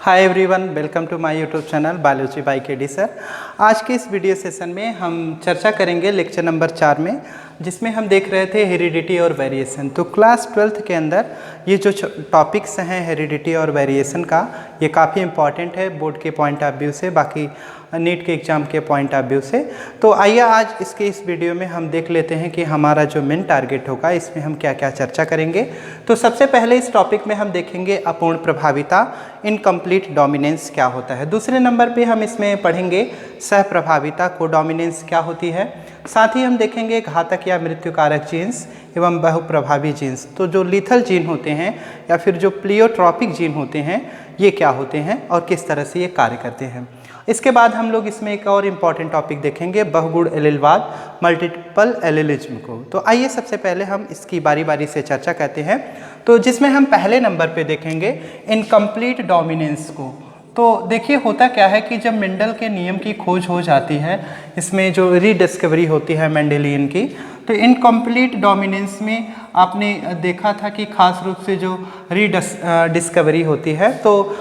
Hi everyone, welcome to my YouTube channel biology by KD sir. आज के इस video session में हम चर्चा करेंगे लेक्चर नंबर 4 में, जिसमें हम देख रहे थे हेरिडिटी और वेरिएशन। तो क्लास 12th के अंदर ये जो टॉपिक्स हैं हेरिडिटी और वेरिएशन का, ये काफ़ी इंपॉर्टेंट है बोर्ड के पॉइंट ऑफ व्यू से, बाकी नीट के एग्ज़ाम के पॉइंट ऑफ व्यू से। तो आइए आज इस वीडियो में हम देख लेते हैं कि हमारा जो मेन टारगेट होगा इसमें हम क्या क्या चर्चा करेंगे। तो सबसे पहले इस टॉपिक में हम देखेंगे अपूर्ण प्रभाविता, इनकम्प्लीट डोमिनेंस क्या होता है। दूसरे नंबर पे हम इसमें पढ़ेंगे सहप्रभाविता, कोडोमिनेंस क्या होती है। साथ ही हम देखेंगे घातक या मृत्युकारक जीन्स एवं बहुप्रभावी जीन्स। तो जो लीथल जीन होते हैं या फिर जो प्लियोट्रॉपिक जीन होते हैं, ये क्या होते हैं और किस तरह से ये कार्य करते हैं। इसके बाद हम लोग इसमें एक और इम्पॉर्टेंट टॉपिक देखेंगे बहुगुण एलीलवाद, मल्टीपल एलीलिज्म को। तो आइए सबसे पहले हम इसकी बारी बारी से चर्चा करते हैं। तो जिसमें हम पहले नंबर पे देखेंगे इनकम्प्लीट डोमिनेंस को। तो देखिए होता क्या है कि जब मेंडल के नियम की खोज हो जाती है, इसमें जो रीडिस्कवरी होती है मेंडेलियन की, तो इनकम्प्लीट डोमिनेंस में आपने देखा था कि खास रूप से जो डिस्कवरी होती है, तो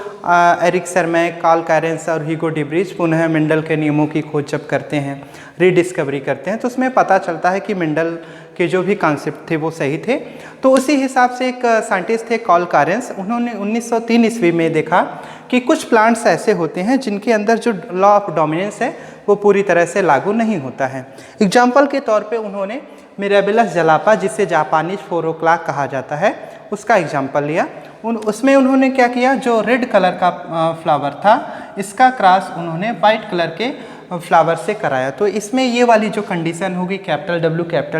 एरिक सरमैक, कार्ल कैरेंस और ह्यूगो डिब्रिज पुनः मेंडल के नियमों की खोज जब करते हैं, रीडिस्कवरी करते हैं, तो उसमें पता चलता है कि मेंडल के जो भी कॉन्सेप्ट थे वो सही थे। तो उसी हिसाब से एक साइंटिस्ट थे कार्ल कैरेंस, उन्होंने 1903 ईस्वी में देखा कि कुछ प्लांट्स ऐसे होते हैं जिनके अंदर जो लॉ ऑफ डोमिनेंस है वो पूरी तरह से लागू नहीं होता है। एग्जाम्पल के तौर पे उन्होंने मिराबिलस जलापा, जिसे जापानीज 4 o'clock कहा जाता है, उसका एग्जाम्पल लिया। उसमें उन्होंने क्या किया, जो रेड कलर का फ्लावर था इसका क्रॉस उन्होंने वाइट कलर के फ्लावर से कराया। तो इसमें ये वाली जो कंडीशन होगी कैपिटल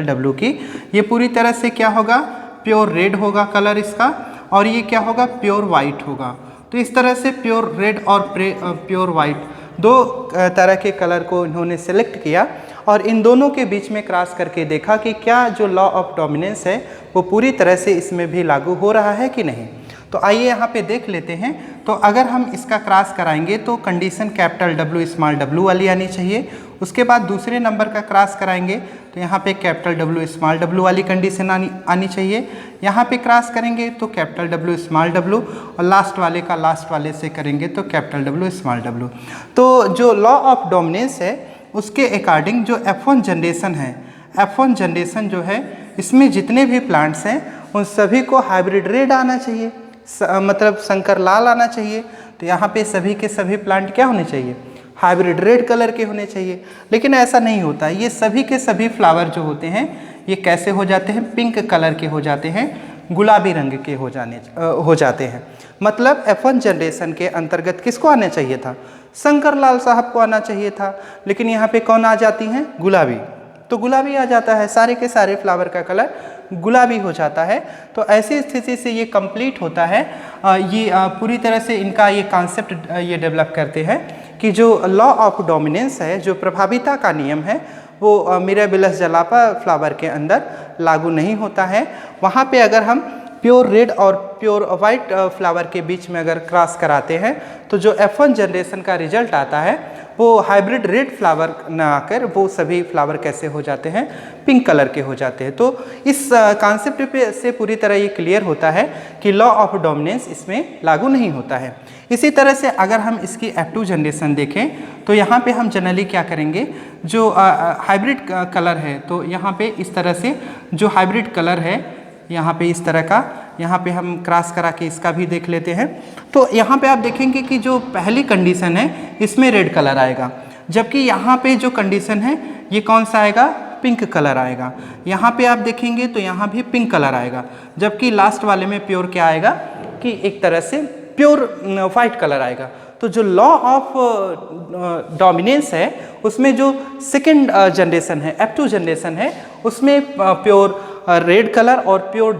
डब्ल्यू की, ये पूरी तरह से क्या होगा, प्योर रेड होगा कलर इसका, और ये क्या होगा, प्योर वाइट होगा। तो इस तरह से प्योर रेड और प्योर वाइट दो तरह के कलर को इन्होंने सेलेक्ट किया और इन दोनों के बीच में क्रॉस करके देखा कि क्या जो लॉ ऑफ डोमिनेंस है वो पूरी तरह से इसमें भी लागू हो रहा है कि नहीं। तो आइए यहाँ पे देख लेते हैं। तो अगर हम इसका क्रॉस कराएंगे तो condition capital W small W वाली आनी चाहिए। उसके बाद दूसरे नंबर का क्रॉस कराएंगे तो यहाँ पे कैपिटल डब्ल्यू स्मॉल डब्ल्यू वाली कंडीशन आनी चाहिए। यहाँ पे क्रॉस करेंगे तो कैपिटल डब्ल्यू स्मॉल डब्ल्यू, और लास्ट वाले का लास्ट वाले से करेंगे तो कैपिटल डब्ल्यू स्मॉल डब्ल्यू। तो जो लॉ ऑफ डोमिनेंस है उसके अकॉर्डिंग जो F1 जनरेशन है, F1 जनरेशन जो है इसमें जितने भी प्लांट्स हैं उन सभी को हाइब्रिड रेड आना चाहिए, मतलब संकर लाल आना चाहिए। तो यहाँ पे सभी के सभी प्लांट क्या होने चाहिए, हाइब्रिड रेड कलर के होने चाहिए। लेकिन ऐसा नहीं होता, ये सभी के सभी फ्लावर जो होते हैं ये कैसे हो जाते हैं, पिंक कलर के हो जाते हैं, गुलाबी रंग के हो जाते हैं। मतलब F1 जनरेशन के अंतर्गत किसको आना चाहिए था, शंकर लाल साहब को आना चाहिए था, लेकिन यहाँ पे कौन आ जाती हैं, गुलाबी। तो गुलाबी आ जाता है, सारे के सारे फ्लावर का कलर गुलाबी हो जाता है। तो ऐसी स्थिति से ये कंप्लीट होता है। ये पूरी तरह से इनका ये कॉन्सेप्ट ये डेवलप करते हैं कि जो लॉ ऑफ डोमिनेंस है, जो प्रभाविता का नियम है, वो मिराबिलस जलापा फ्लावर के अंदर लागू नहीं होता है। वहाँ पे अगर हम प्योर रेड और प्योर वाइट फ्लावर के बीच में अगर क्रॉस कराते हैं तो जो F1 जनरेशन का रिजल्ट आता है वो हाइब्रिड रेड फ्लावर ना आकर वो सभी फ्लावर कैसे हो जाते हैं, पिंक कलर के हो जाते हैं। तो इस कॉन्सेप्ट पे से पूरी तरह ये क्लियर होता है कि लॉ ऑफ डोमिनेंस इसमें लागू नहीं होता है। इसी तरह से अगर हम इसकी F2 जनरेशन देखें तो यहाँ पे हम जनरली क्या करेंगे, जो हाइब्रिड कलर है तो यहाँ पे इस तरह से जो हाइब्रिड कलर है यहाँ पे इस तरह का, यहाँ पे हम क्रॉस करा के इसका भी देख लेते हैं। तो यहाँ पे आप देखेंगे कि जो पहली कंडीशन है इसमें रेड कलर आएगा, जबकि यहाँ पे जो कंडीशन है ये कौन सा आएगा, पिंक कलर आएगा। यहाँ पे आप देखेंगे तो यहाँ भी पिंक कलर आएगा, जबकि लास्ट वाले में प्योर क्या आएगा कि एक तरह से प्योर वाइट कलर आएगा। तो जो लॉ ऑफ डोमिनेंस है उसमें जो सेकेंड जनरेशन है, F2 जनरेशन है, उसमें प्योर रेड कलर और प्योर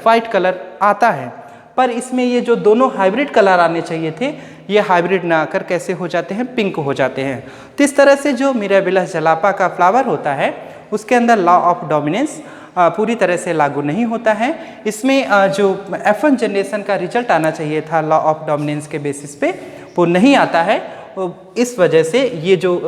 वाइट कलर आता है। पर इसमें ये जो दोनों हाइब्रिड कलर आने चाहिए थे ये हाइब्रिड ना आकर कैसे हो जाते हैं, पिंक हो जाते हैं। तो इस तरह से जो मिराबिलस जलापा का फ्लावर होता है उसके अंदर लॉ ऑफ डोमिनेंस पूरी तरह से लागू नहीं होता है। इसमें जो F1 जनरेशन का रिजल्ट आना चाहिए था लॉ ऑफ डोमिनेंस के बेसिस पे वो नहीं आता है। इस वजह से ये जो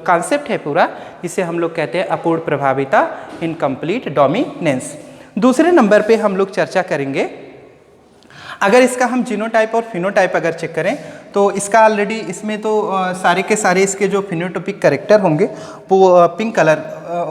कॉन्सेप्ट है पूरा, इसे हम लोग कहते हैं अपूर्ण प्रभाविता, इनकम्प्लीट डोमिनेंस। दूसरे नंबर पे हम लोग चर्चा करेंगे अगर इसका हम जीनोटाइप और फिनोटाइप अगर चेक करें तो इसका ऑलरेडी इसमें तो सारे के सारे इसके जो फिनोटाइपिक कैरेक्टर होंगे वो पिंक कलर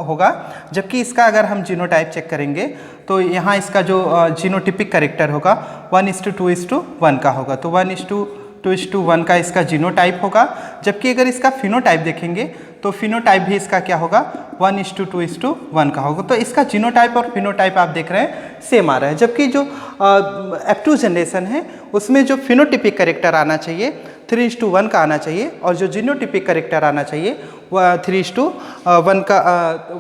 होगा, जबकि इसका अगर हम जीनोटाइप चेक करेंगे तो यहाँ इसका जो जीनोटिपिक कैरेक्टर होगा 1:2:1 का होगा, तो 1:2:1 का इसका जीनोटाइप होगा। जबकि अगर इसका फिनोटाइप देखेंगे तो फिनोटाइप भी इसका क्या होगा 1:2:1 का होगा। तो इसका जीनोटाइप और फिनोटाइप आप देख रहे हैं सेम आ रहा है, जबकि जो F2 जनरेशन है उसमें जो फिनोटिपिक कैरेक्टर आना चाहिए 3:1 का आना चाहिए, और जो जीनोटिपिक कैरेक्टर आना चाहिए वह 3:1 का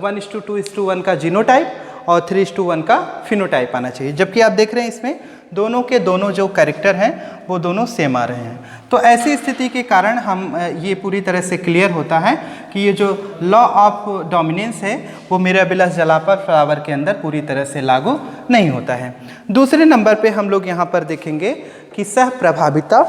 1:2:1 का जीनोटाइप और 3:1 का फिनोटाइप आना चाहिए। जबकि आप देख रहे हैं इसमें दोनों के दोनों जो कैरेक्टर हैं वो दोनों सेम आ रहे हैं। तो ऐसी स्थिति के कारण हम ये पूरी तरह से क्लियर होता है कि ये जो लॉ ऑफ डोमिनेंस है वो मिराबिलस जलापर फ्लावर के अंदर पूरी तरह से लागू नहीं होता है। दूसरे नंबर पे हम लोग यहाँ पर देखेंगे कि सहप्रभाविता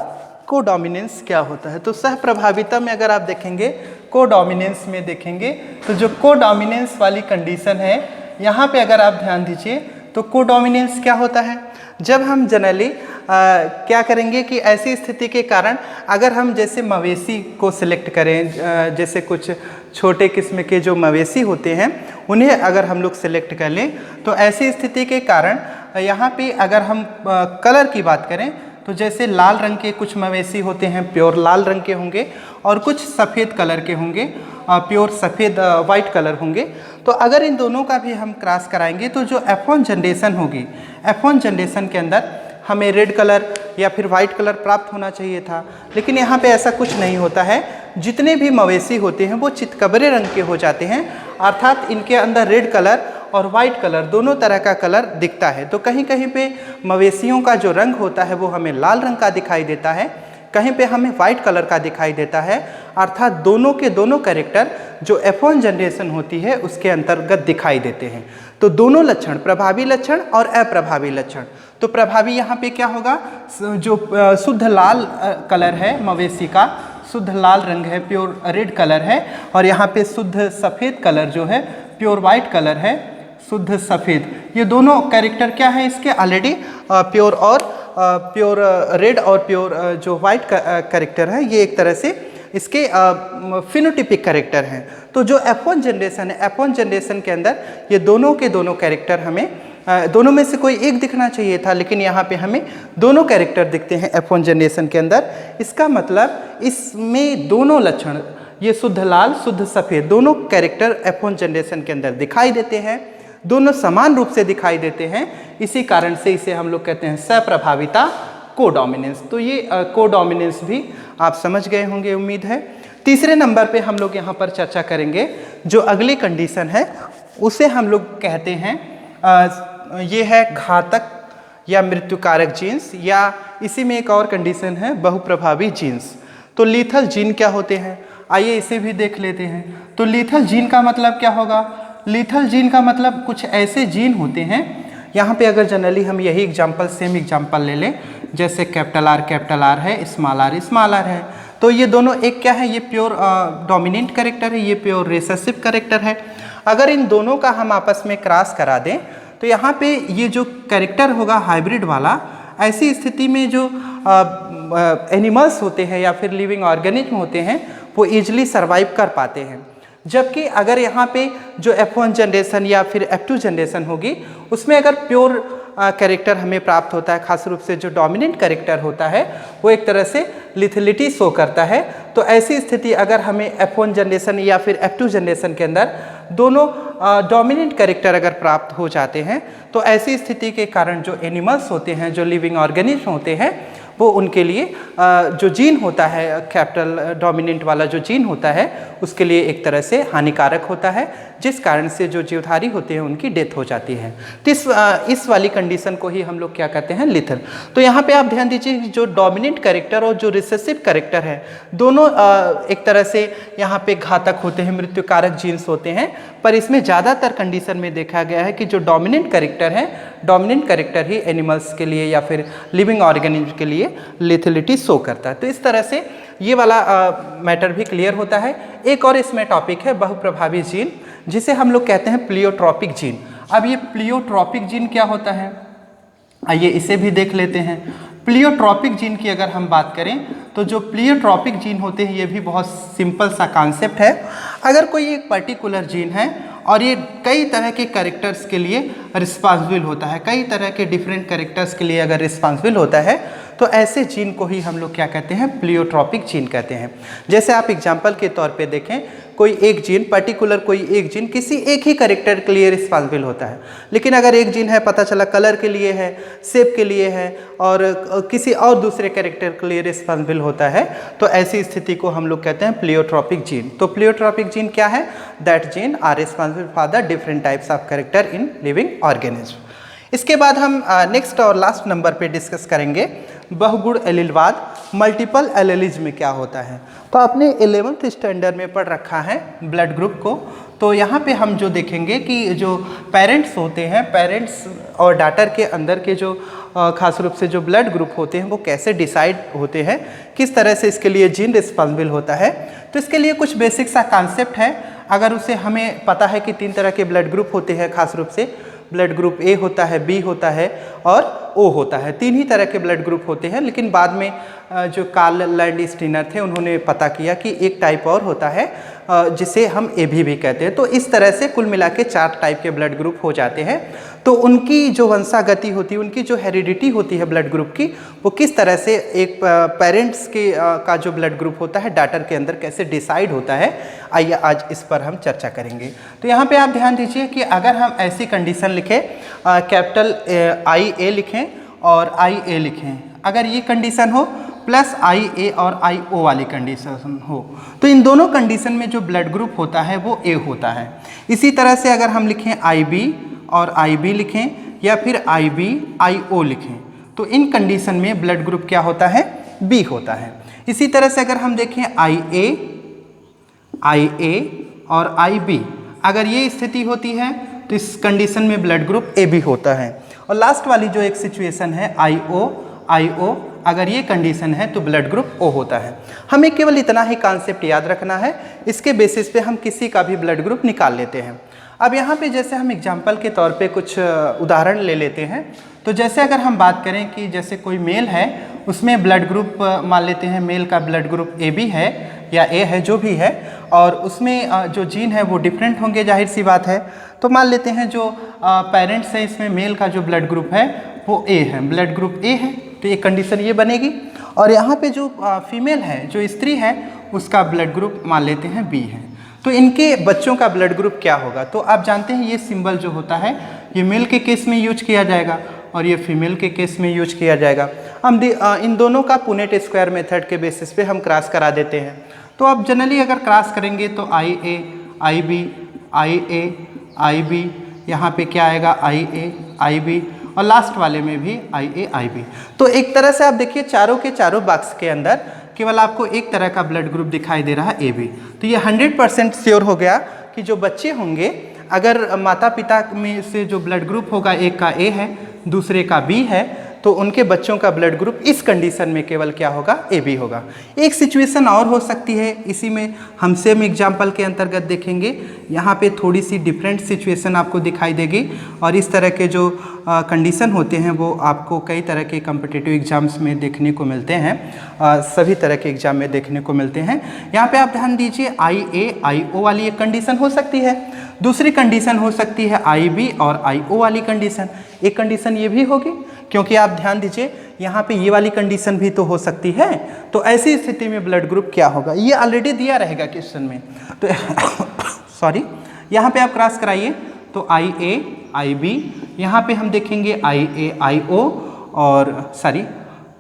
कोडोमिनेंस क्या होता है। तो सहप्रभाविता में अगर आप देखेंगे कोडोमिनेंस में देखेंगे तो जो कोडोमिनेंस वाली कंडीशन है यहाँ पे अगर आप ध्यान दीजिए तो कोडोमिनेंस क्या होता है। जब हम जनरली क्या करेंगे कि ऐसी स्थिति के कारण अगर हम जैसे मवेशी को सिलेक्ट करें, जैसे कुछ छोटे किस्म के जो मवेशी होते हैं उन्हें अगर हम लोग सिलेक्ट कर लें, तो ऐसी स्थिति के कारण यहाँ पे अगर हम कलर की बात करें तो जैसे लाल रंग के कुछ मवेशी होते हैं प्योर लाल रंग के होंगे, और कुछ सफ़ेद कलर के होंगे प्योर सफ़ेद वाइट कलर होंगे। तो अगर इन दोनों का भी हम क्रॉस कराएंगे तो जो F1 जनरेशन होगी, F1 जनरेशन के अंदर हमें रेड कलर या फिर वाइट कलर प्राप्त होना चाहिए था, लेकिन यहाँ पे ऐसा कुछ नहीं होता है। जितने भी मवेशी होते हैं वो चितकबरे रंग के हो जाते हैं, अर्थात इनके अंदर रेड कलर और वाइट कलर दोनों तरह का कलर दिखता है। तो कहीं कहीं पे मवेशियों का जो रंग होता है वो हमें लाल रंग का दिखाई देता है, कहीं पे हमें वाइट कलर का दिखाई देता है, अर्थात दोनों के दोनों कैरेक्टर जो F1 जनरेशन होती है उसके अंतर्गत दिखाई देते हैं। तो दोनों लक्षण, प्रभावी लक्षण और अप्रभावी लक्षण। तो प्रभावी यहाँ पे क्या होगा, जो शुद्ध लाल कलर है मवेशी का, शुद्ध लाल रंग है, प्योर रेड कलर है, और यहाँ पे शुद्ध सफ़ेद कलर जो है प्योर वाइट कलर है, शुद्ध सफ़ेद, ये दोनों कैरेक्टर क्या है इसके ऑलरेडी प्योर और प्योर रेड और प्योर जो वाइट कैरेक्टर है ये एक तरह से इसके फिनोटिपिक कैरेक्टर हैं। तो जो F1 जनरेशन है, F1 जनरेशन के अंदर ये दोनों के दोनों कैरेक्टर हमें दोनों में से कोई एक दिखना चाहिए था, लेकिन यहाँ पे हमें दोनों कैरेक्टर दिखते हैं F1 जनरेशन के अंदर। इसका मतलब इसमें दोनों लक्षण, ये शुद्ध लाल शुद्ध सफ़ेद दोनों कैरेक्टर F1 जनरेशन के अंदर दिखाई देते हैं, दोनों समान रूप से दिखाई देते हैं। इसी कारण से इसे हम लोग कहते हैं सहप्रभाविता कोडोमिनेंस। तो ये कोडोमिनेंस भी आप समझ गए होंगे उम्मीद है। तीसरे नंबर पे हम लोग यहाँ पर चर्चा करेंगे जो अगली कंडीशन है उसे हम लोग कहते हैं ये है घातक या मृत्युकारक जीन्स, या इसी में एक और कंडीशन है बहुप्रभावी जीन्स। तो लीथल जीन क्या होते हैं, आइए इसे भी देख लेते हैं। तो लीथल जीन का मतलब क्या होगा, लीथल जीन का मतलब कुछ ऐसे जीन होते हैं, यहाँ पे अगर जनरली हम यही एग्जाम्पल सेम एग्जाम्पल ले लें, जैसे कैपिटल आर है, स्मॉल आर है, तो ये दोनों एक क्या है, ये प्योर डोमिनेंट कैरेक्टर है, ये प्योर रिसेसिव कैरेक्टर है। अगर इन दोनों का हम आपस में क्रॉस करा दें तो यहाँ पे ये जो कैरेक्टर होगा हाइब्रिड वाला, ऐसी स्थिति में जो एनिमल्स होते हैं या फिर लिविंग ऑर्गेनिज्म होते हैं वो ईजिली सर्वाइव कर पाते हैं। जबकि अगर यहाँ पे जो F1 जनरेशन या फिर F2 जनरेशन होगी उसमें अगर प्योर कैरेक्टर हमें प्राप्त होता है, खास रूप से जो डोमिनेंट कैरेक्टर होता है वो एक तरह से लिथलिटी शो करता है। तो ऐसी स्थिति अगर हमें F1 जनरेशन या फिर F2 जनरेशन के अंदर दोनों डोमिनेंट कैरेक्टर अगर प्राप्त हो जाते हैं तो ऐसी स्थिति के कारण जो एनिमल्स होते हैं, जो लिविंग ऑर्गेनिज्म होते हैं, वो उनके लिए जो जीन होता है कैपिटल डोमिनेंट वाला जो जीन होता है उसके लिए एक तरह से हानिकारक होता है, जिस कारण से जो जीवधारी होते हैं उनकी डेथ हो जाती है। तो इस वाली कंडीशन को ही हम लोग क्या कहते हैं, लिथल। तो यहाँ पे आप ध्यान दीजिए जो डोमिनेंट कैरेक्टर और जो रिसेसिव कैरेक्टर है दोनों एक तरह से यहाँ पे घातक होते हैं, मृत्युकारक जीन्स होते हैं, पर इसमें ज़्यादातर कंडीशन में देखा गया है कि जो डोमिनेंट कैरेक्टर है, डोमिनेंट कैरेक्टर ही एनिमल्स के लिए या फिर लिविंग ऑर्गेनिज्म के लिए लिथलिटी शो करता है। तो इस तरह से ये वाला मैटर भी क्लियर होता है। एक और इसमें टॉपिक है बहुप्रभावी जीन, जिसे हम लोग कहते हैं प्लियोट्रॉपिक जीन। अब ये प्लियोट्रॉपिक जीन क्या होता है, आइए इसे भी देख लेते हैं। प्लियोट्रॉपिक जीन की अगर हम बात करें तो जो प्लियोट्रॉपिक जीन होते हैं ये भी बहुत सिंपल सा कॉन्सेप्ट है। अगर कोई एक पर्टिकुलर जीन है और ये कई तरह के कैरेक्टर्स के लिए रिस्पॉन्सिबल होता है, कई तरह के डिफरेंट कैरेक्टर्स के लिए अगर रिस्पॉन्सिबल होता है तो ऐसे जीन को ही हम लोग क्या कहते हैं, प्लियोट्रॉपिक जीन कहते हैं। जैसे आप एग्जांपल के तौर पे देखें, कोई एक जीन पर्टिकुलर कोई एक जीन किसी एक ही कैरेक्टर के लिए रिस्पॉन्सिबल होता है, लेकिन अगर एक जीन है पता चला कलर के लिए है, शेप के लिए है और किसी और दूसरे कैरेक्टर के लिए रिस्पॉन्सिबल होता है, तो ऐसी स्थिति को हम लोग कहते हैं प्लियोट्रॉपिक जीन। तो प्लियोट्रॉपिक जीन क्या है? That gene are responsible for the different types of character in living organism. इसके बाद हम नेक्स्ट और लास्ट नंबर पे डिस्कस करेंगे बहुगुण एलीलवाद, मल्टीपल एलीलिज्म में क्या होता है। तो आपने 11th स्टैंडर्ड में पढ़ रखा है ब्लड ग्रुप को, तो यहाँ पे हम जो देखेंगे कि जो पेरेंट्स होते हैं, पेरेंट्स और डॉटर के अंदर के जो खास रूप से जो ब्लड ग्रुप होते हैं वो कैसे डिसाइड होते हैं, किस तरह से इसके लिए जीन रिस्पॉन्सिबल होता है। तो इसके लिए कुछ बेसिक सा कॉन्सेप्ट है। अगर उसे हमें पता है कि 3 तरह के ब्लड ग्रुप होते हैं, खास रूप से ब्लड ग्रुप ए होता है, बी होता है और ओ होता है, 3 ही तरह के ब्लड ग्रुप होते हैं। लेकिन बाद में जो कार्ल लैंडस्टीनर थे उन्होंने पता किया कि एक टाइप और होता है जिसे हम ए भी कहते हैं। तो इस तरह से कुल मिला के 4 टाइप के ब्लड ग्रुप हो जाते हैं। तो उनकी जो वंशागति होती है, उनकी जो हेरिडिटी होती है ब्लड ग्रुप की, वो किस तरह से एक पेरेंट्स के का जो ब्लड ग्रुप होता है डॉटर के अंदर कैसे डिसाइड होता है, आइए आज इस पर हम चर्चा करेंगे। तो यहाँ पे आप ध्यान दीजिए कि अगर हम ऐसी कंडीशन लिखें, कैपिटल आई ए लिखें और आई ए लिखें, अगर ये कंडीशन हो प्लस आई ए और आई ओ वाली कंडीशन हो, तो इन दोनों कंडीशन में जो ब्लड ग्रुप होता है वो ए होता है। इसी तरह से अगर हम लिखें आई बी और आई बी लिखें या फिर आई बी आई ओ लिखें, तो इन कंडीशन में ब्लड ग्रुप क्या होता है, बी होता है। इसी तरह से अगर हम देखें आई ए और आई बी, अगर ये स्थिति होती है तो इस कंडीशन में ब्लड ग्रुप ए बी होता है। और लास्ट वाली जो एक सिचुएशन है आई ओ, अगर ये कंडीशन है तो ब्लड ग्रुप ओ होता है। हमें केवल इतना ही कॉन्सेप्ट याद रखना है, इसके बेसिस पे हम किसी का भी ब्लड ग्रुप निकाल लेते हैं। अब यहाँ पे जैसे हम एग्जाम्पल के तौर पे कुछ उदाहरण ले लेते हैं। तो जैसे अगर हम बात करें कि जैसे कोई मेल है, उसमें ब्लड ग्रुप मान लेते हैं मेल का ब्लड ग्रुप ए बी है या ए है जो भी है, और उसमें जो जीन है वो डिफरेंट होंगे, जाहिर सी बात है। तो मान लेते हैं जो पेरेंट्स है इसमें मेल का जो ब्लड ग्रुप है वो ए है, ब्लड ग्रुप ए है, तो ये कंडीशन ये बनेगी। और यहाँ पे जो फीमेल है, जो स्त्री है, उसका ब्लड ग्रुप मान लेते हैं बी है। तो इनके बच्चों का ब्लड ग्रुप क्या होगा? तो आप जानते हैं ये सिंबल जो होता है ये मेल के केस में यूज किया जाएगा और ये फीमेल के केस में यूज किया जाएगा। हम इन दोनों का पुनेट स्क्वायर मेथड के बेसिस पे हम क्रॉस करा देते हैं। तो आप जनरली अगर क्रॉस करेंगे तो आई ए आई बी, आई ए आई बी, यहाँ पे क्या आएगा आई ए आई बी, और लास्ट वाले में भी आई ए आई बी। तो एक तरह से आप देखिए चारों के चारों बॉक्स के अंदर केवल आपको एक तरह का ब्लड ग्रुप दिखाई दे रहा है ए बी। तो ये 100% श्योर हो गया कि जो बच्चे होंगे, अगर माता पिता में से जो ब्लड ग्रुप होगा एक का ए है दूसरे का बी है, तो उनके बच्चों का ब्लड ग्रुप इस कंडीशन में केवल क्या होगा, ए बी होगा। एक सिचुएशन और हो सकती है, इसी में हम सेम एग्जाम्पल के अंतर्गत देखेंगे। यहाँ पे थोड़ी सी डिफरेंट सिचुएशन आपको दिखाई देगी और इस तरह के जो कंडीशन होते हैं वो आपको कई तरह के कम्पिटिटिव एग्जाम्स में देखने को मिलते हैं, सभी तरह के एग्जाम में देखने को मिलते हैं। यहाँ पे आप ध्यान दीजिए आई ए आई ओ वाली एक कंडीशन हो सकती है, दूसरी कंडीशन हो सकती है आई बी और आई ओ वाली कंडीशन, एक कंडीशन ये भी होगी, क्योंकि आप ध्यान दीजिए यहाँ पे ये वाली कंडीशन भी तो हो सकती है। तो ऐसी स्थिति में ब्लड ग्रुप क्या होगा, ये ऑलरेडी दिया रहेगा क्वेश्चन में। तो सॉरी, यहाँ पे आप क्रॉस कराइए तो आई ए आई बी, यहाँ पे हम देखेंगे आई ए आई ओ, और सॉरी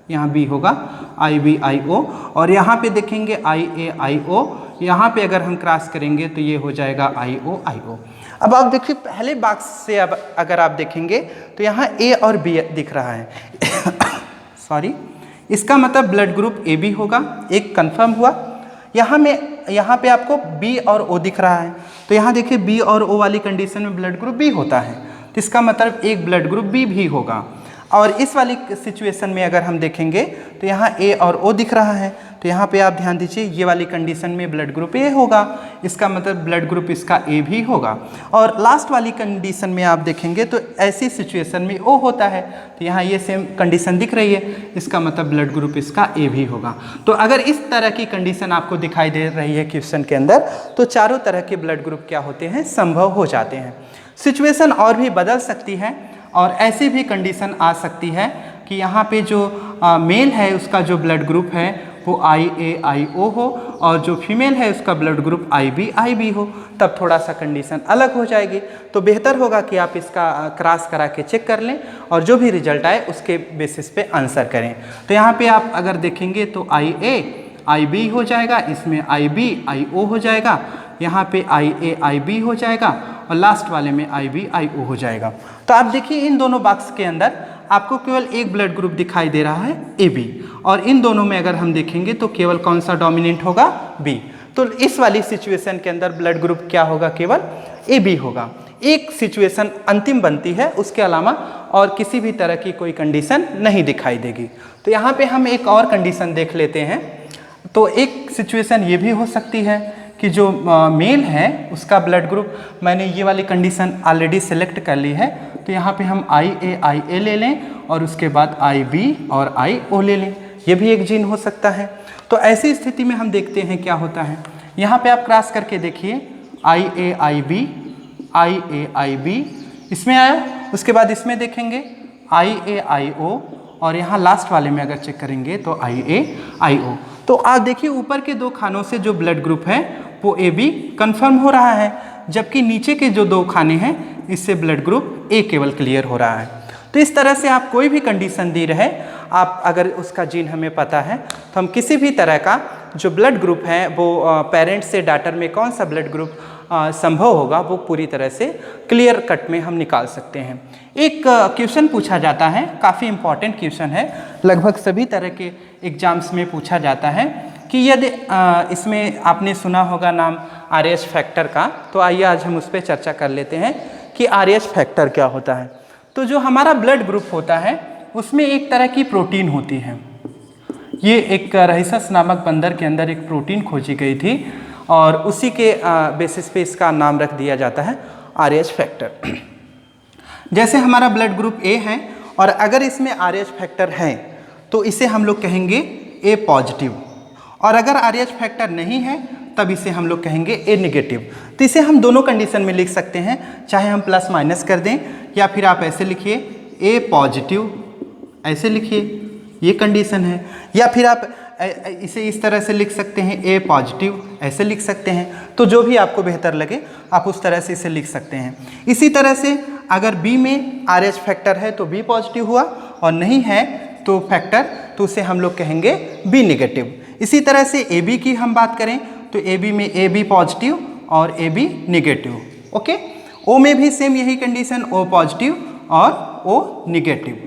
यहाँ बी होगा आई बी आई ओ, और यहाँ पे देखेंगे आई ए आई ओ, यहाँ पे अगर हम क्रॉस करेंगे तो ये हो जाएगा आई ओ आई ओ। अब आप देखिए पहले बॉक्स से अब अगर आप देखेंगे तो यहाँ ए और बी दिख रहा है सॉरी, इसका मतलब ब्लड ग्रुप ए बी होगा, एक कंफर्म हुआ। यहाँ पे आपको बी और ओ दिख रहा है, तो यहाँ देखिए बी और ओ वाली कंडीशन में ब्लड ग्रुप बी होता है, तो इसका मतलब एक ब्लड ग्रुप बी भी होगा। और इस वाली सिचुएशन में अगर हम देखेंगे तो यहाँ ए और ओ दिख रहा है, तो यहाँ पे आप ध्यान दीजिए ये वाली कंडीशन में ब्लड ग्रुप ए होगा, इसका मतलब ब्लड ग्रुप इसका ए भी होगा। और लास्ट वाली कंडीशन में आप देखेंगे तो ऐसी सिचुएशन में ओ होता है, तो यहाँ ये सेम कंडीशन दिख रही है, इसका मतलब ब्लड ग्रुप इसका ए भी होगा। तो अगर इस तरह की कंडीशन आपको दिखाई दे रही है क्वेश्चन के अंदर, तो चारों तरह के ब्लड ग्रुप क्या होते हैं, संभव हो जाते हैं। सिचुएशन और भी बदल सकती है और ऐसी भी कंडीशन आ सकती है कि यहाँ पे जो मेल है उसका जो ब्लड ग्रुप है वो IA-IO हो और जो फीमेल है उसका ब्लड ग्रुप IB-IB हो, तब थोड़ा सा कंडीशन अलग हो जाएगी। तो बेहतर होगा कि आप इसका क्रॉस करा के चेक कर लें और जो भी रिजल्ट आए उसके बेसिस पे आंसर करें। तो यहाँ पे आप अगर देखेंगे तो IA-IB हो जाएगा, इसमें IB-IO हो जाएगा, यहाँ पे IA-IB हो जाएगा और लास्ट वाले में IB-IO हो जाएगा। तो आप देखिए इन दोनों बॉक्स के अंदर आपको केवल एक ब्लड ग्रुप दिखाई दे रहा है AB, और इन दोनों में अगर हम देखेंगे तो केवल कौन सा डोमिनेंट होगा, B। तो इस वाली सिचुएशन के अंदर ब्लड ग्रुप क्या होगा, केवल AB होगा। एक सिचुएशन अंतिम बनती है, उसके अलावा और किसी भी तरह की कोई कंडीशन नहीं दिखाई देगी। तो यहाँ पे हम एक और कंडीशन देख लेते हैं। तो एक सिचुएशन ये भी हो सकती है कि जो मेल है उसका ब्लड ग्रुप, मैंने ये वाली कंडीशन ऑलरेडी सेलेक्ट कर ली है, तो यहाँ पे हम IA-IA ले लें और उसके बाद IB और IO ले लें, ये भी एक जीन हो सकता है। तो ऐसी स्थिति में हम देखते हैं क्या होता है। यहाँ पे आप क्रॉस करके देखिए IA-IB, IA-IB इसमें आया, उसके बाद इसमें देखेंगे IA-IO और यहाँ लास्ट वाले में अगर चेक करेंगे तो IA-IO। तो आप देखिए ऊपर के दो खानों से जो ब्लड ग्रुप है वो AB कंफर्म हो रहा है, जबकि नीचे के जो दो खाने हैं इससे ब्लड ग्रुप A केवल क्लियर हो रहा है। तो इस तरह से आप कोई भी कंडीशन दी रहे, आप अगर उसका जीन हमें पता है तो हम किसी भी तरह का जो ब्लड ग्रुप है वो पेरेंट से डॉटर में कौन सा ब्लड ग्रुप संभव होगा वो पूरी तरह से क्लियर कट में हम निकाल सकते हैं। एक क्वेश्चन पूछा जाता है, काफ़ी इंपॉर्टेंट क्वेश्चन है, लगभग सभी तरह के एग्जाम्स में पूछा जाता है कि यदि इसमें आपने सुना होगा नाम RH फैक्टर का, तो आइए आज हम उस पर चर्चा कर लेते हैं कि RH फैक्टर क्या होता है। तो जो हमारा ब्लड ग्रुप होता है उसमें एक तरह की प्रोटीन होती है, ये एक रहीसस नामक बंदर के अंदर एक प्रोटीन खोजी गई थी और उसी के बेसिस पे इसका नाम रख दिया जाता है RH फैक्टर। जैसे हमारा ब्लड ग्रुप A है और अगर इसमें RH फैक्टर है तो इसे हम लोग कहेंगे A पॉजिटिव, और अगर RH फैक्टर नहीं है तब इसे हम लोग कहेंगे A नेगेटिव। तो इसे हम दोनों कंडीशन में लिख सकते हैं, चाहे हम प्लस माइनस कर दें या फिर आप ऐसे लिखिए A पॉजिटिव, ऐसे लिखिए, ये कंडीशन है, या फिर आप इसे इस तरह से लिख सकते हैं A पॉजिटिव, ऐसे लिख सकते हैं। तो जो भी आपको बेहतर लगे आप उस तरह से इसे लिख सकते हैं। इसी तरह से अगर B में RH फैक्टर है तो B पॉजिटिव हुआ और नहीं है तो फैक्टर, तो उसे हम लोग कहेंगे B नेगेटिव। इसी तरह से AB की हम बात करें तो AB में AB पॉजिटिव और AB नेगेटिव। ओके, O में भी सेम यही कंडीशन, O पॉजिटिव और O नेगेटिव।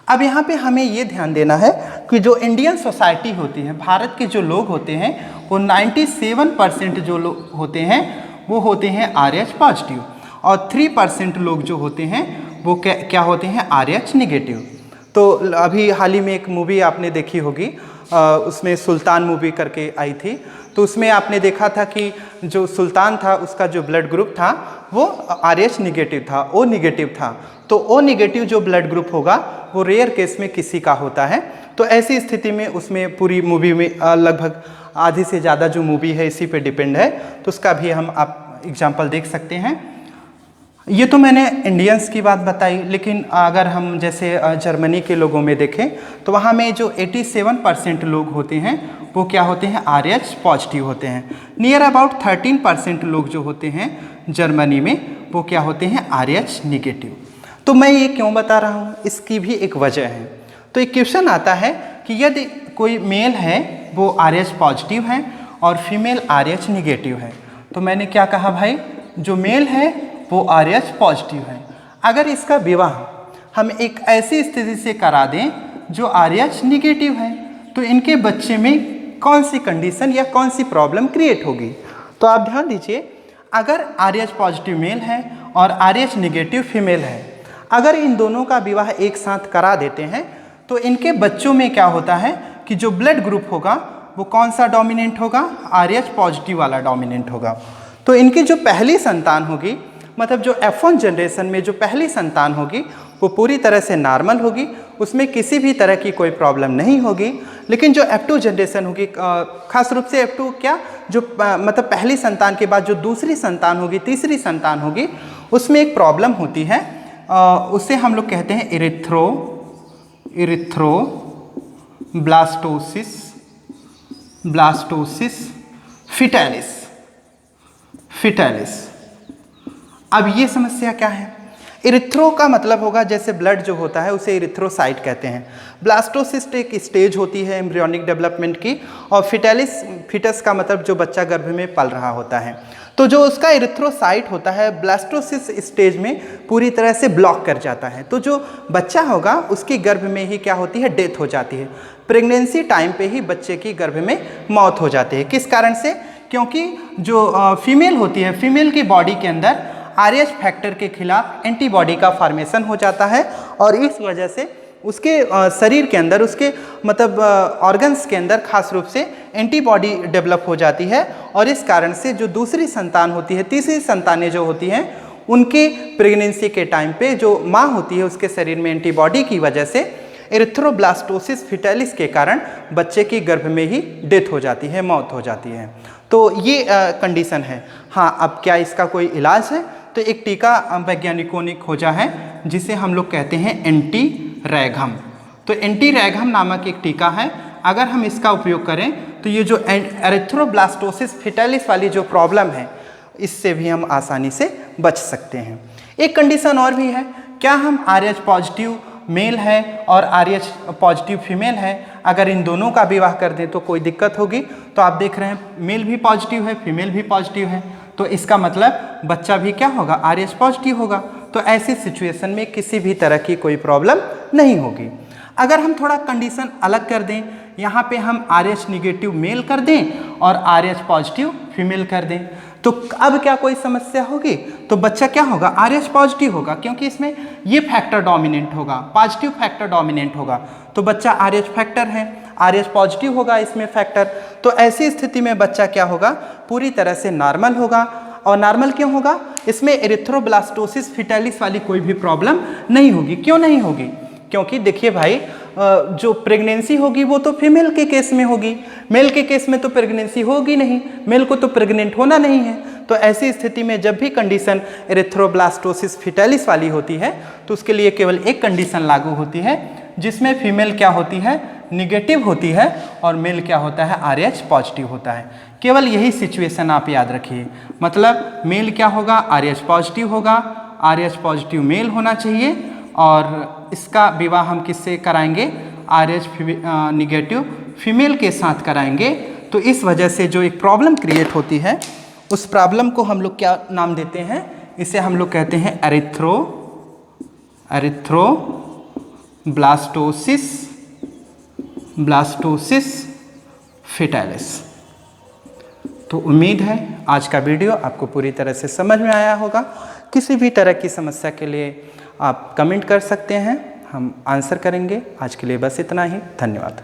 अब यहाँ पे हमें ये ध्यान देना है कि जो इंडियन सोसाइटी होती है, भारत के जो लोग होते हैं वो 97% जो लोग होते हैं वो होते हैं RH पॉजिटिव और 3% लोग जो होते हैं वो क्या होते हैं, RH नेगेटिव। तो अभी हाल ही में एक मूवी आपने देखी होगी, उसमें सुल्तान मूवी करके आई थी, तो उसमें आपने देखा था कि जो सुल्तान था उसका जो ब्लड ग्रुप था वो RH नेगेटिव था, O नेगेटिव था। तो O नेगेटिव जो ब्लड ग्रुप होगा वो रेयर केस में किसी का होता है। तो ऐसी स्थिति में उसमें पूरी मूवी में लगभग आधी से ज़्यादा जो मूवी है इसी पे डिपेंड है, तो उसका भी हम आप एग्जाम्पल देख सकते हैं। ये तो मैंने इंडियंस की बात बताई, लेकिन अगर हम जैसे जर्मनी के लोगों में देखें तो वहाँ में जो 87% लोग होते हैं वो क्या होते हैं, RH पॉजिटिव होते हैं। नियर अबाउट 13% लोग जो होते हैं जर्मनी में वो क्या होते हैं, RH नेगेटिव। तो मैं ये क्यों बता रहा हूँ, इसकी भी एक वजह है। तो एक क्वेश्चन आता है कि यदि कोई मेल है वो RH पॉजिटिव है और फीमेल RH नेगेटिव है, तो मैंने क्या कहा भाई, जो मेल है वो RH पॉजिटिव है, अगर इसका विवाह हम एक ऐसी स्थिति से करा दें जो RH नेगेटिव है, तो इनके बच्चे में कौन सी कंडीशन या कौन सी प्रॉब्लम क्रिएट होगी। तो आप ध्यान दीजिए, अगर RH पॉजिटिव मेल है और RH नेगेटिव फीमेल है, अगर इन दोनों का विवाह एक साथ करा देते हैं तो इनके बच्चों में क्या होता है कि जो ब्लड ग्रुप होगा वो कौन सा डोमिनेंट होगा, RH पॉजिटिव वाला डोमिनेंट होगा। तो इनकी जो पहली संतान होगी, मतलब जो F1 जनरेशन में जो पहली संतान होगी वो पूरी तरह से नॉर्मल होगी, उसमें किसी भी तरह की कोई प्रॉब्लम नहीं होगी। लेकिन जो F2 जनरेशन होगी, खास रूप से F2 क्या, जो मतलब पहली संतान के बाद जो दूसरी संतान होगी, तीसरी संतान होगी, उसमें एक प्रॉब्लम होती है, उसे हम लोग कहते हैं ब्लास्टोसिस फिटालिस। अब ये समस्या क्या है? इरिथ्रो का मतलब होगा जैसे ब्लड जो होता है उसे इरिथ्रोसाइट कहते हैं। ब्लास्टोसिस्ट एक स्टेज होती है एम्ब्रियोनिक डेवलपमेंट की, और फिटस का मतलब जो बच्चा गर्भ में पल रहा होता है। तो जो उसका इरिथ्रोसाइट होता है ब्लास्टोसिस स्टेज में पूरी तरह से ब्लॉक कर जाता है। तो जो बच्चा होगा उसकी गर्भ में ही क्या होती है, डेथ हो जाती है। प्रेगनेंसी टाइम पे ही बच्चे की गर्भ में मौत हो जाती है। किस कारण से? क्योंकि जो फीमेल होती है, फीमेल की बॉडी के अंदर RH फैक्टर के खिलाफ एंटीबॉडी का फॉर्मेशन हो जाता है, और इस वजह से उसके शरीर के अंदर, उसके मतलब ऑर्गन्स के अंदर खास रूप से एंटीबॉडी डेवलप हो जाती है। और इस कारण से जो दूसरी संतान होती है, तीसरी संतानें जो होती हैं, उनके प्रेगनेंसी के टाइम पे जो माँ होती है उसके शरीर में एंटीबॉडी की वजह से इरिथ्रोब्लास्टोसिस फिटालिस के कारण बच्चे की गर्भ में ही डेथ हो जाती है, मौत हो जाती है। तो ये कंडीशन है। हाँ, अब क्या इसका कोई इलाज है? तो एक टीका वैज्ञानिकों ने खोजा है जिसे हम लोग कहते हैं एंटी-रैगहम। तो एंटी-रैगहम नामक एक टीका है। अगर हम इसका उपयोग करें तो ये जो एरिथ्रोब्लास्टोसिस फिटालिस वाली जो प्रॉब्लम है, इससे भी हम आसानी से बच सकते हैं। एक कंडीशन और भी है, क्या हम RH पॉजिटिव मेल है और RH पॉजिटिव फीमेल है, अगर इन दोनों का विवाह कर दें तो कोई दिक्कत होगी? तो आप देख रहे हैं मेल भी पॉजिटिव है, फीमेल भी पॉजिटिव है, तो इसका मतलब बच्चा भी क्या होगा, RH पॉजिटिव होगा। तो ऐसी सिचुएशन में किसी भी तरह की कोई प्रॉब्लम नहीं होगी। अगर हम थोड़ा कंडीशन अलग कर दें, यहाँ पे हम RH निगेटिव मेल कर दें और RH पॉजिटिव फीमेल कर दें, तो अब क्या कोई समस्या होगी? तो बच्चा क्या होगा, RH पॉजिटिव होगा, क्योंकि इसमें ये फैक्टर डोमिनेंट होगा, पॉजिटिव फैक्टर डोमिनेंट होगा। तो बच्चा RH फैक्टर है, RH पॉजिटिव होगा इसमें फैक्टर। तो ऐसी स्थिति में बच्चा क्या होगा, पूरी तरह से नॉर्मल होगा। और नॉर्मल क्यों होगा? इसमें एरिथ्रोब्लास्टोसिस फिटालिस वाली कोई भी प्रॉब्लम नहीं होगी। क्यों नहीं होगी? क्योंकि देखिए भाई, जो प्रेगनेंसी होगी वो तो फीमेल के केस में होगी, मेल के केस में तो प्रेगनेंसी होगी नहीं, मेल को तो प्रेग्नेंट होना नहीं है। तो ऐसी स्थिति में जब भी कंडीशन एरिथ्रोब्लास्टोसिस फिटालिस वाली होती है तो उसके लिए केवल एक कंडीशन लागू होती है, जिसमें फीमेल क्या होती है, निगेटिव होती है, और मेल क्या होता है, RH पॉजिटिव होता है। केवल यही सिचुएशन आप याद रखिए। मतलब मेल क्या होगा, RH पॉजिटिव होगा, RH पॉजिटिव मेल होना चाहिए, और इसका विवाह हम किससे कराएंगे, RH निगेटिव फीमेल के साथ कराएंगे। तो इस वजह से जो एक प्रॉब्लम क्रिएट होती है, उस प्रॉब्लम को हम लोग क्या नाम देते हैं, इसे हम लोग कहते हैं एरिथ्रोब्लास्टोसिस फिटालिस। तो उम्मीद है आज का वीडियो आपको पूरी तरह से समझ में आया होगा। किसी भी तरह की समस्या के लिए आप कमेंट कर सकते हैं, हम आंसर करेंगे। आज के लिए बस इतना ही, धन्यवाद।